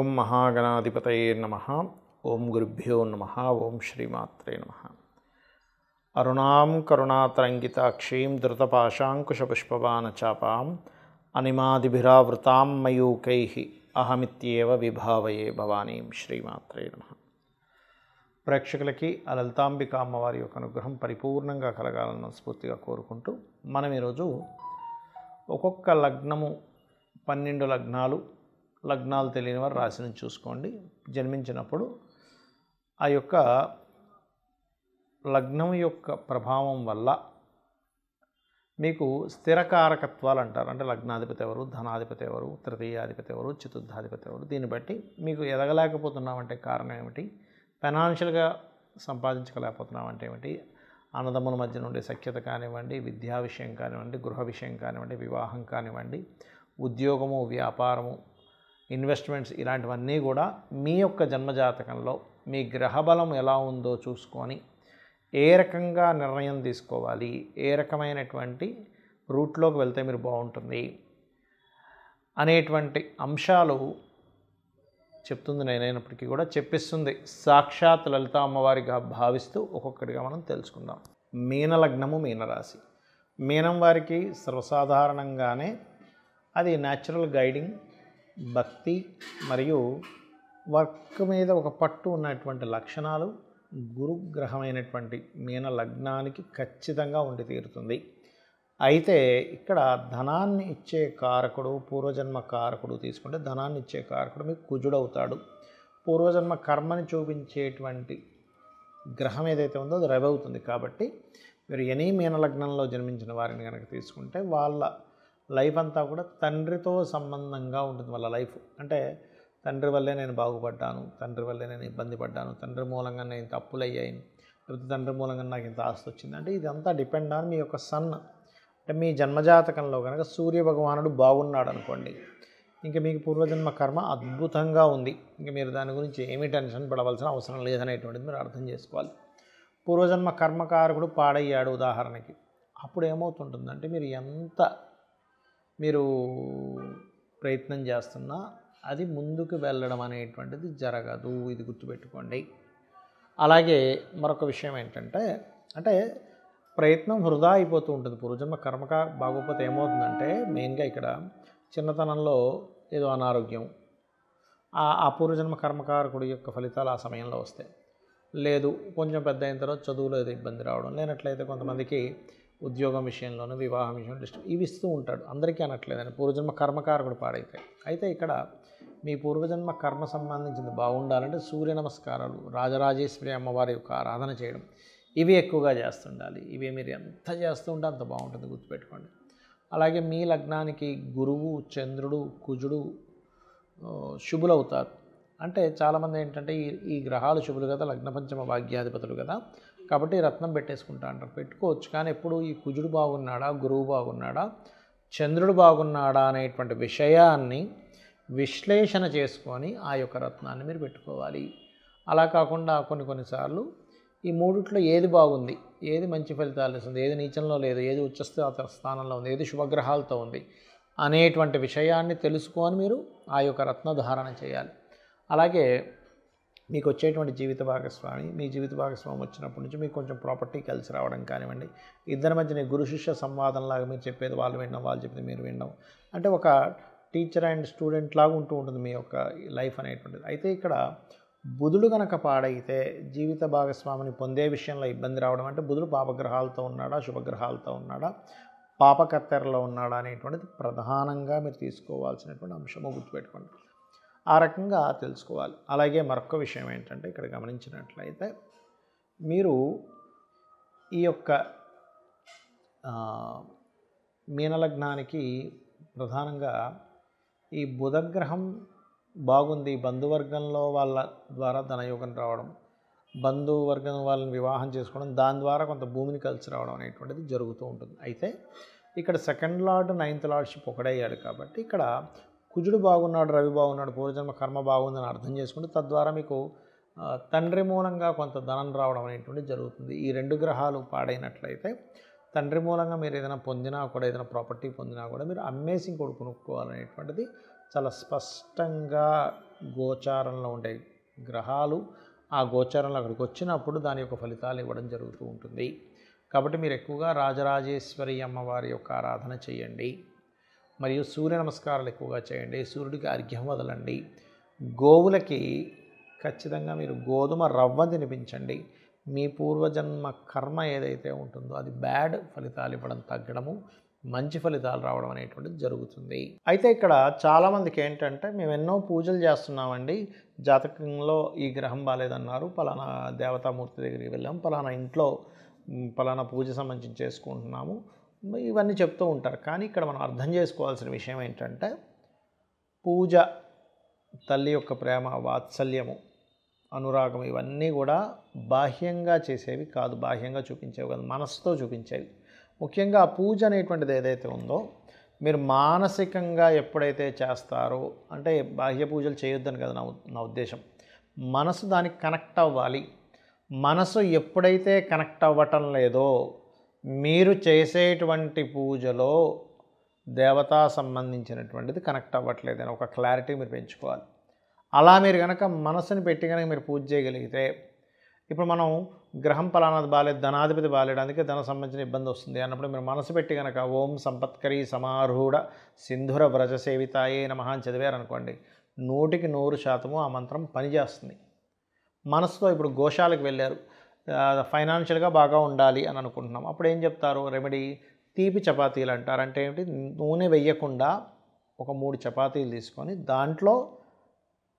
ఓం మహాగణాధిపతయే నమః. ఓం గురుభ్యో నమః. ఓం శ్రీమాత్రే నమః. అరుణాం కరుణాతరంగితాక్షీం ధృతపాశాంకుశపుష్పబాణచాపాం అనిమాదిభిరావృతాం మయూకైః అహమిత్యేవ విభావయే భవానీం. శ్రీమాత్రే నమః. ప్రేక్షకులకి ఆ లలితాంబిక అమ్మవారి యొక్క అనుగ్రహం పరిపూర్ణంగా కలగాలని మనస్ఫూర్తిగా కోరుకుంటూ మనం ఈరోజు ఒక్కొక్క లగ్నము 12 లగ్నాలు తెలియని వారు రాశిని చూసుకోండి. జన్మించినప్పుడు ఆ యొక్క లగ్నం యొక్క ప్రభావం వల్ల మీకు స్థిరకారకత్వాలు అంటారు. అంటే లగ్నాధిపతి ఎవరు, ధనాధిపతి ఎవరు, తృతీయాధిపతి ఎవరు, చతుర్థాధిపతి ఎవరు, దీన్ని బట్టి మీకు ఎదగలేకపోతున్నామంటే కారణం ఏమిటి, ఫైనాన్షియల్గా సంపాదించలేకపోతున్నామంటే ఏమిటి, అన్నదమ్ముల మధ్య నుండి సఖ్యత కానివ్వండి, విద్యా విషయం కానివ్వండి, గృహ విషయం కానివ్వండి, వివాహం కానివ్వండి, ఉద్యోగము, వ్యాపారము, ఇన్వెస్ట్మెంట్స్, ఇలాంటివన్నీ కూడా మీ యొక్క జన్మజాతకంలో మీ గ్రహబలం ఎలా ఉందో చూసుకొని ఏ రకంగా నిర్ణయం తీసుకోవాలి, ఏ రకమైనటువంటి రూట్లోకి వెళ్తే మీరు బాగుంటుంది అనేటువంటి అంశాలు చెప్తుంది. నేనైనప్పటికీ కూడా చెప్పిస్తుంది సాక్షాత్ లలిత అమ్మవారిగా భావిస్తూ ఒక్కొక్కటిగా మనం తెలుసుకుందాం. మీనలగ్నము, మీనరాశి. మీనం వారికి సర్వసాధారణంగానే అది న్యాచురల్ గైడింగ్, భక్తి మరియు వర్క్ మీద ఒక పట్టు ఉన్నటువంటి లక్షణాలు గురుగ్రహమైనటువంటి మీన లగ్నానికి ఖచ్చితంగా ఉండి తీరుతుంది. అయితే ఇక్కడ ధనాన్ని ఇచ్చే కారకుడు, పూర్వజన్మ కారకుడు తీసుకుంటే ధనాన్ని ఇచ్చే కారకుడు మీకు కుజుడవుతాడు. పూర్వజన్మ కర్మని చూపించేటువంటి గ్రహం ఏదైతే ఉందో అది రవి అవుతుంది. కాబట్టి మీరు ఎనీ మీన లగ్నంలో జన్మించిన వారిని కనుక తీసుకుంటే వాళ్ళ లైఫ్ అంతా కూడా తండ్రితో సంబంధంగా ఉంటుంది. వాళ్ళ లైఫ్ అంటే తండ్రి వల్లే నేను బాగుపడ్డాను, తండ్రి వల్లే నేను ఇబ్బంది పడ్డాను, తండ్రి మూలంగా నేను ఇంత అప్పులు అయ్యాయి, లేకపోతే తండ్రి మూలంగా నాకు ఇంత ఆస్తి వచ్చింది. అంటే ఇదంతా డిపెండ్ ఆన్ మీ యొక్క సన్. అంటే మీ జన్మజాతకంలో కనుక సూర్య భగవానుడు బాగున్నాడు అనుకోండి, ఇంకా మీకు పూర్వజన్మ కర్మ అద్భుతంగా ఉంది, ఇంకా మీరు దాని గురించి ఏమీ టెన్షన్ పడవలసిన అవసరం లేదనేటువంటిది మీరు అర్థం చేసుకోవాలి. పూర్వజన్మ కర్మకారకుడు పాడయ్యాడు ఉదాహరణకి, అప్పుడు ఏమవుతుంటుందంటే మీరు ప్రయత్నం చేస్తున్నా అది ముందుకు వెళ్ళడం అనేటువంటిది జరగదు. ఇది గుర్తుపెట్టుకోండి. అలాగే మరొక విషయం ఏంటంటే, అంటే ప్రయత్నం వృధా అయిపోతూ ఉంటుంది. పూర్వజన్మ కర్మక బాగోపోతే ఏమవుతుందంటే మెయిన్గా ఇక్కడ చిన్నతనంలో ఏదో అనారోగ్యం, ఆ పూర్వజన్మ కర్మకారకుడి యొక్క ఫలితాలు ఆ సమయంలో వస్తాయి. లేదు కొంచెం పెద్ద అయిన తర్వాత చదువులో ఏదో ఇబ్బంది రావడం, లేనట్లయితే కొంతమందికి ఉద్యోగం విషయంలోనూ, వివాహం విషయంలో ఇవి ఇస్తూ ఉంటాడు. అందరికీ అనట్లేదని పూర్వజన్మ కర్మకారకుడు పాడైతే. అయితే ఇక్కడ మీ పూర్వజన్మ కర్మ సంబంధించింది బాగుండాలంటే సూర్య నమస్కారాలు, రాజరాజేశ్వరి అమ్మవారి యొక్క ఆరాధన చేయడం, ఇవి ఎక్కువగా చేస్తుండాలి. ఇవి మీరు ఎంత చేస్తూ ఉంటే అంత బాగుంటుంది, గుర్తుపెట్టుకోండి. అలాగే మీ లగ్నానికి గురువు, చంద్రుడు, కుజుడు శుభులు అవుతారు. అంటే చాలామంది ఏంటంటే ఈ గ్రహాలు శుభులు కదా, లగ్న పంచమ భాగ్యాధిపతులు కదా, కాబట్టి రత్నం పెట్టేసుకుంటా అంటారు. పెట్టుకోవచ్చు, కానీ ఎప్పుడు ఈ కుజుడు బాగున్నాడా, గురువు బాగున్నాడా, చంద్రుడు బాగున్నాడా అనేటువంటి విషయాన్ని విశ్లేషణ చేసుకొని ఆ యొక్క రత్నాన్ని మీరు పెట్టుకోవాలి. అలా కాకుండా కొన్నిసార్లు ఈ మూడిట్లో ఏది బాగుంది, ఏది మంచి ఫలితాలు ఇస్తుంది, ఏది నీచంలో లేదు, ఏది ఉచ్చ స్థానంలో ఉంది, ఏది శుభగ్రహాలతో ఉంది అనేటువంటి విషయాన్ని తెలుసుకొని మీరు ఆ యొక్క రత్నధారణ చేయాలి. అలాగే మీకు వచ్చేటువంటి జీవిత భాగస్వామి, మీ జీవిత భాగస్వామి వచ్చినప్పటి నుంచి మీకు కొంచెం ప్రాపర్టీ కలిసి రావడం కానివ్వండి, ఇద్దరి మధ్యన గురు శిష్య సంవాదంలాగా మీరు చెప్పేది వాళ్ళు వినడం, వాళ్ళు చెప్పేది మీరు వినడం, అంటే ఒక టీచర్ అండ్ స్టూడెంట్ లాగా ఉంటూ ఉంటుంది మీ యొక్క లైఫ్ అనేటువంటిది. అయితే ఇక్కడ బుధుడు కనుక పాడైతే జీవిత భాగస్వామిని పొందే విషయంలో ఇబ్బంది రావడం, అంటే బుధుడు పాపగ్రహాలతో ఉన్నాడా, శుభగ్రహాలతో ఉన్నాడా, పాపకత్తెరలో ఉన్నాడా అనేటువంటిది ప్రధానంగా మీరు తీసుకోవాల్సినటువంటి అంశము, గుర్తుపెట్టుకోండి. ఆ రకంగా తెలుసుకోవాలి. అలాగే మరొక విషయం ఏంటంటే ఇక్కడ గమనించినట్లయితే మీరు ఈ యొక్క మీనలగ్నానికి ప్రధానంగా ఈ బుధగ్రహం బాగుంది, బంధువర్గంలో వాళ్ళ ద్వారా ధనయోగం రావడం, బంధువర్గం వాళ్ళని వివాహం చేసుకోవడం, దాని ద్వారా కొంత భూమిని కలిసి రావడం అనేటువంటిది జరుగుతూ ఉంటుంది. అయితే ఇక్కడ సెకండ్ లార్డ్, 9th లార్డ్షిప్ ఒకడయ్యాడు కాబట్టి ఇక్కడ కుజుడు బాగున్నాడు, రవి బాగున్నాడు, పూర్వజన్మ కర్మ బాగుందని అర్థం చేసుకుంటే తద్వారా మీకు తండ్రి మూలంగా కొంత ధనం రావడం అనేటువంటిది జరుగుతుంది. ఈ 2 గ్రహాలు పాడైనట్లయితే తండ్రి మూలంగా మీరు ఏదైనా పొందినా కూడా, ఏదైనా ప్రాపర్టీ పొందినా కూడా మీరు అమ్మేసి ఇంకోటి కొనుక్కోవాలనేటువంటిది చాలా స్పష్టంగా గోచారంలో ఉండే గ్రహాలు ఆ గోచారంలో అక్కడికి వచ్చినప్పుడు దాని యొక్క ఫలితాలు ఇవ్వడం జరుగుతూ ఉంటుంది. కాబట్టి మీరు ఎక్కువగా రాజరాజేశ్వరి అమ్మవారి యొక్క ఆరాధన చేయండి, మరియు సూర్య నమస్కారాలు ఎక్కువగా చేయండి, సూర్యుడికి అర్ఘ్యం వదలండి, గోవులకి ఖచ్చితంగా మీరు గోధుమ రవ్వ తినిపించండి. మీ పూర్వజన్మ కర్మ ఏదైతే ఉంటుందో అది బ్యాడ్ ఫలితాలు ఇవ్వడం తగ్గడము, మంచి ఫలితాలు రావడం అనేటువంటిది జరుగుతుంది. అయితే ఇక్కడ చాలామందికి ఏంటంటే మేము ఎన్నో పూజలు చేస్తున్నామండి, జాతకంలో ఈ గ్రహం బాలేదన్నారు, పలానా దేవతామూర్తి దగ్గరికి వెళ్ళాం, పలానా ఇంట్లో పలానా పూజ సంబంధించి చేసుకుంటున్నాము, ఇవన్నీ చెప్తూ ఉంటారు. కానీ ఇక్కడ మనం అర్థం చేసుకోవాల్సిన విషయం ఏంటంటే పూజ తల్లి యొక్క ప్రేమ, వాత్సల్యము, అనురాగం ఇవన్నీ కూడా బాహ్యంగా చేసేవి కాదు, బాహ్యంగా చూపించేవి కాదు, మనసుతో చూపించేవి. ముఖ్యంగా ఆ పూజ అనేటువంటిది ఏదైతే ఉందో మీరు మానసికంగా ఎప్పుడైతే చేస్తారో, అంటే బాహ్య పూజలు చేయొద్దని కదా నా ఉద్దేశం, మనసు దానికి కనెక్ట్ అవ్వాలి. మనసు ఎప్పుడైతే కనెక్ట్ అవ్వటం లేదో మీరు చేసేటువంటి పూజలో దేవతా సంబంధించినటువంటిది కనెక్ట్ అవ్వట్లేదని ఒక క్లారిటీ మీరు పెంచుకోవాలి. అలా మీరు కనుక మనసుని పెట్టి కనుక మీరు పూజ చేయగలిగితే, ఇప్పుడు మనం గ్రహం పలానాది బాలేదు, ధనాధిపతి బాలేడు, అందుకే ధన సంబంధించిన ఇబ్బంది వస్తుంది అన్నప్పుడు మీరు మనసు పెట్టి కనుక ఓం సంపత్కరీ సమారూఢ సింధుర వ్రజ సేవితాయే నమః అని చదివారనుకోండి, 100% ఆ మంత్రం పనిచేస్తుంది. మనసుతో ఇప్పుడు గోశాలకు వెళ్ళారు, ఫైనాన్షియల్గా బాగా ఉండాలి అని అనుకుంటున్నాం, అప్పుడు ఏం చెప్తారు రెమెడీ? తీపి చపాతీలు అంటారు. అంటే ఏమిటి? నూనె వేయకుండా ఒక 3 చపాతీలు తీసుకొని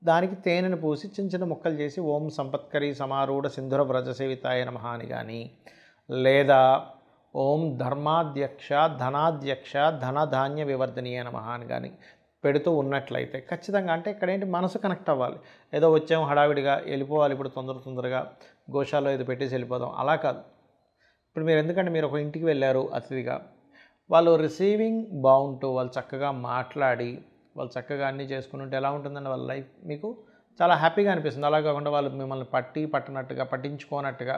దానికి తేనెను పూసి చిన్న చిన్న ముక్కలు చేసి ఓం సంపత్కరీ సమారూఢ సింధుర వ్రజ సేవితాయ నమః అని కానీ, లేదా ఓం ధర్మాధ్యక్ష ధనాధ్యక్ష ధనధాన్య వివర్ధనీయ నమః అని కానీ పెడుతూ ఉన్నట్లయితే ఖచ్చితంగా, అంటే ఇక్కడ ఏంటి, మనసు కనెక్ట్ అవ్వాలి. ఏదో వచ్చాము హడావిడిగా వెళ్ళిపోవాలి, ఇప్పుడు తొందరగా గోశాలలో ఇది పెట్టేసి వెళ్ళిపోదాం, అలా కాదు. ఇప్పుడు మీరు ఎందుకంటే మీరు ఒక ఇంటికి వెళ్ళారు అతిథిగా, వాళ్ళు రిసీవింగ్ బాగుంటూ వాళ్ళు చక్కగా మాట్లాడి వాళ్ళు చక్కగా అన్నీ చేసుకుని ఉంటే ఎలా ఉంటుందండి వాళ్ళ లైఫ్, మీకు చాలా హ్యాపీగా అనిపిస్తుంది. అలా కాకుండా వాళ్ళు మిమ్మల్ని పట్టించుకోనట్టుగా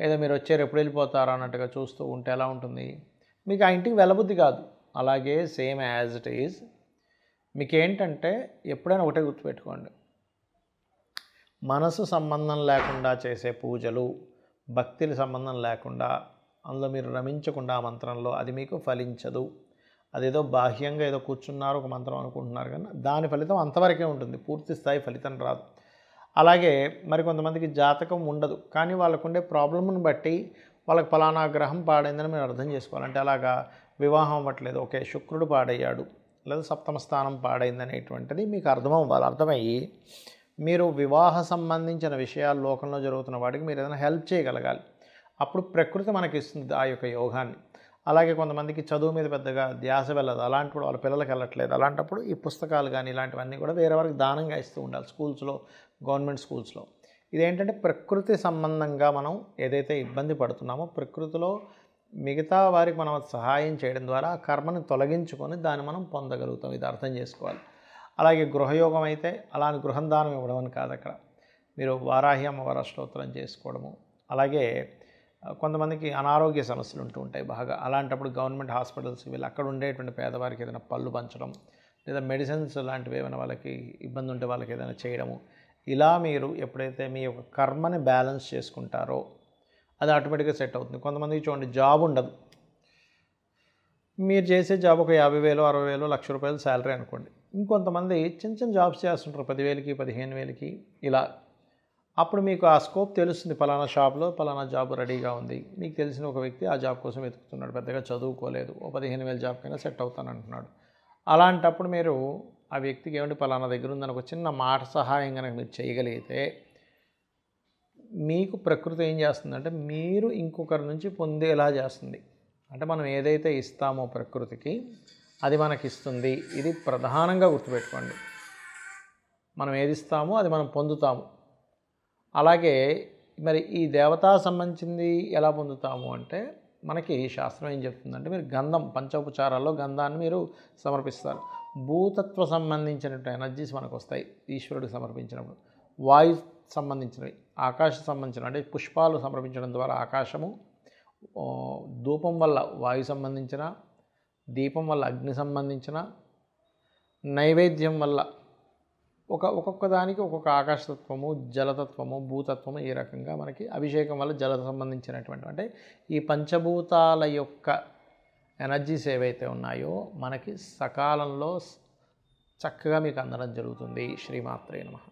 ఏదో మీరు వచ్చారు ఎప్పుడు వెళ్ళిపోతారు అన్నట్టుగా చూస్తూ ఉంటే ఎలా ఉంటుంది, మీకు ఆ ఇంటికి వెళ్ళబుద్ధి కాదు. అలాగే సేమ్ యాజ్ ఇట్ ఈజ్ మీకేంటంటే ఎప్పుడైనా ఒకటే గుర్తుపెట్టుకోండి, మనసు సంబంధం లేకుండా చేసే పూజలు, భక్తిని సంబంధం లేకుండా అందులో మీరు రమించకుండా ఆ మంత్రంలో అది మీకు ఫలించదు. అదేదో బాహ్యంగా ఏదో కూర్చున్నారు ఒక మంత్రం అనుకుంటున్నారు, కానీ దాని ఫలితం అంతవరకే ఉంటుంది, పూర్తి స్థాయి ఫలితం రాదు. అలాగే మరి కొంతమందికి జాతకం ఉండదు, కానీ వాళ్ళకుండే ప్రాబ్లమ్ని బట్టి వాళ్ళకి ఫలానా గ్రహం పాడైందని మీరు అర్థం చేసుకోవాలి. అంటే అలాగా వివాహం అవ్వట్లేదు, ఓకే శుక్రుడు పాడయ్యాడు లేదా సప్తమ స్థానం పాడైందనేటువంటిది మీకు అర్థమవ్వాలి. అర్థమయ్యి మీరు వివాహ సంబంధించిన విషయాలు లోకంలో జరుగుతున్న వాటికి మీరు ఏదైనా హెల్ప్ చేయగలగాలి. అప్పుడు ప్రకృతి మనకి ఇస్తుంది ఆ యొక్క యోగాన్ని. అలాగే కొంతమందికి చదువు మీద పెద్దగా ధ్యాస వెళ్ళదు, అలాంటప్పుడు వాళ్ళ పిల్లలకి వెళ్ళట్లేదు, అలాంటప్పుడు ఈ పుస్తకాలు కానీ ఇలాంటివన్నీ కూడా వేరే వారికి దానంగా ఇస్తూ ఉండాలి స్కూల్స్లో, గవర్నమెంట్ స్కూల్స్లో. ఇదేంటంటే ప్రకృతి సంబంధంగా మనం ఏదైతే ఇబ్బంది పడుతున్నామో ప్రకృతిలో మిగతా వారికి మనం సహాయం చేయడం ద్వారా ఆ కర్మని తొలగించుకొని దాన్ని మనం పొందగలుగుతాం. ఇది అర్థం చేసుకోవాలి. అలాగే గృహయోగం అయితే అలాని గృహం దానం ఇవ్వడం అని కాదు, అక్కడ మీరు వారాహి అమ్మవారి స్తోత్రం చేసుకోవడము. అలాగే కొంతమందికి అనారోగ్య సమస్యలు ఉంటూ ఉంటాయి బాగా, అలాంటప్పుడు గవర్నమెంట్ హాస్పిటల్స్కి వెళ్ళి అక్కడ ఉండేటువంటి పేదవారికి ఏదైనా పళ్ళు పంచడం, లేదా మెడిసిన్స్ లాంటివి ఏమైనా వాళ్ళకి ఇబ్బంది ఉంటే వాళ్ళకి ఏదైనా చేయడము. ఇలా మీరు ఎప్పుడైతే మీ యొక్క కర్మని బ్యాలెన్స్ చేసుకుంటారో అది ఆటోమేటిక్గా సెట్ అవుతుంది. కొంతమందికి చూడండి జాబ్ ఉండదు, మీరు చేసే జాబ్ ఒక 50,000, 60,000, ₹1,00,000 శాలరీ అనుకోండి. ఇంకొంతమంది చిన్న చిన్న జాబ్స్ చేస్తుంటారు 10,000కి, 15,000కి ఇలా. అప్పుడు మీకు ఆ స్కోప్ తెలుస్తుంది, పలానా షాప్లో పలానా జాబ్ రెడీగా ఉంది, మీకు తెలిసిన ఒక వ్యక్తి ఆ జాబ్ కోసం వెతుకుతున్నాడు, పెద్దగా చదువుకోలేదు, ఓ 15,000 జాబ్ కైనా సెట్ అవుతాను అంటున్నాడు. అలాంటప్పుడు మీరు ఆ వ్యక్తికి ఏమంటే పలానా దగ్గర ఉందని ఒక చిన్న మాట సహాయం కనుక మీరు చేయగలిగితే మీకు ప్రకృతి ఏం చేస్తుందంటే మీరు ఇంకొకరి నుంచి పొందేలా చేస్తుంది. అంటే మనం ఏదైతే ఇస్తామో ప్రకృతికి అది మనకిస్తుంది. ఇది ప్రధానంగా గుర్తుపెట్టుకోండి. మనం ఏది ఇస్తామో అది మనం పొందుతాము. అలాగే మరి ఈ దేవతా సంబంధించింది ఎలా పొందుతాము అంటే మనకి శాస్త్రం ఏం చెప్తుందంటే మీరు గంధం, పంచోపచారాల్లో గంధాన్ని మీరు సమర్పిస్తారు. భూతత్వ సంబంధించినటువంటి ఎనర్జీస్ మనకు వస్తాయి ఈశ్వరుడికి సమర్పించినప్పుడు. వాయు సంబంధించినవి, ఆకాశ సంబంధించిన అంటే పుష్పాలు సమర్పించడం ద్వారా ఆకాశము, ధూపం వల్ల వాయు సంబంధించిన, దీపం వల్ల అగ్ని సంబంధించిన, నైవేద్యం వల్ల ఒక్కొక్క దానికి ఒక్కొక్క ఆకాశతత్వము, జలతత్వము, భూతత్వము ఈ రకంగా మనకి అభిషేకం వల్ల జల సంబంధించినటువంటి అంటే ఈ పంచభూతాల యొక్క ఎనర్జీస్ ఏవైతే ఉన్నాయో మనకి సకాలంలో చక్కగా మీకు అందడం జరుగుతుంది. శ్రీమాత్రే నమః.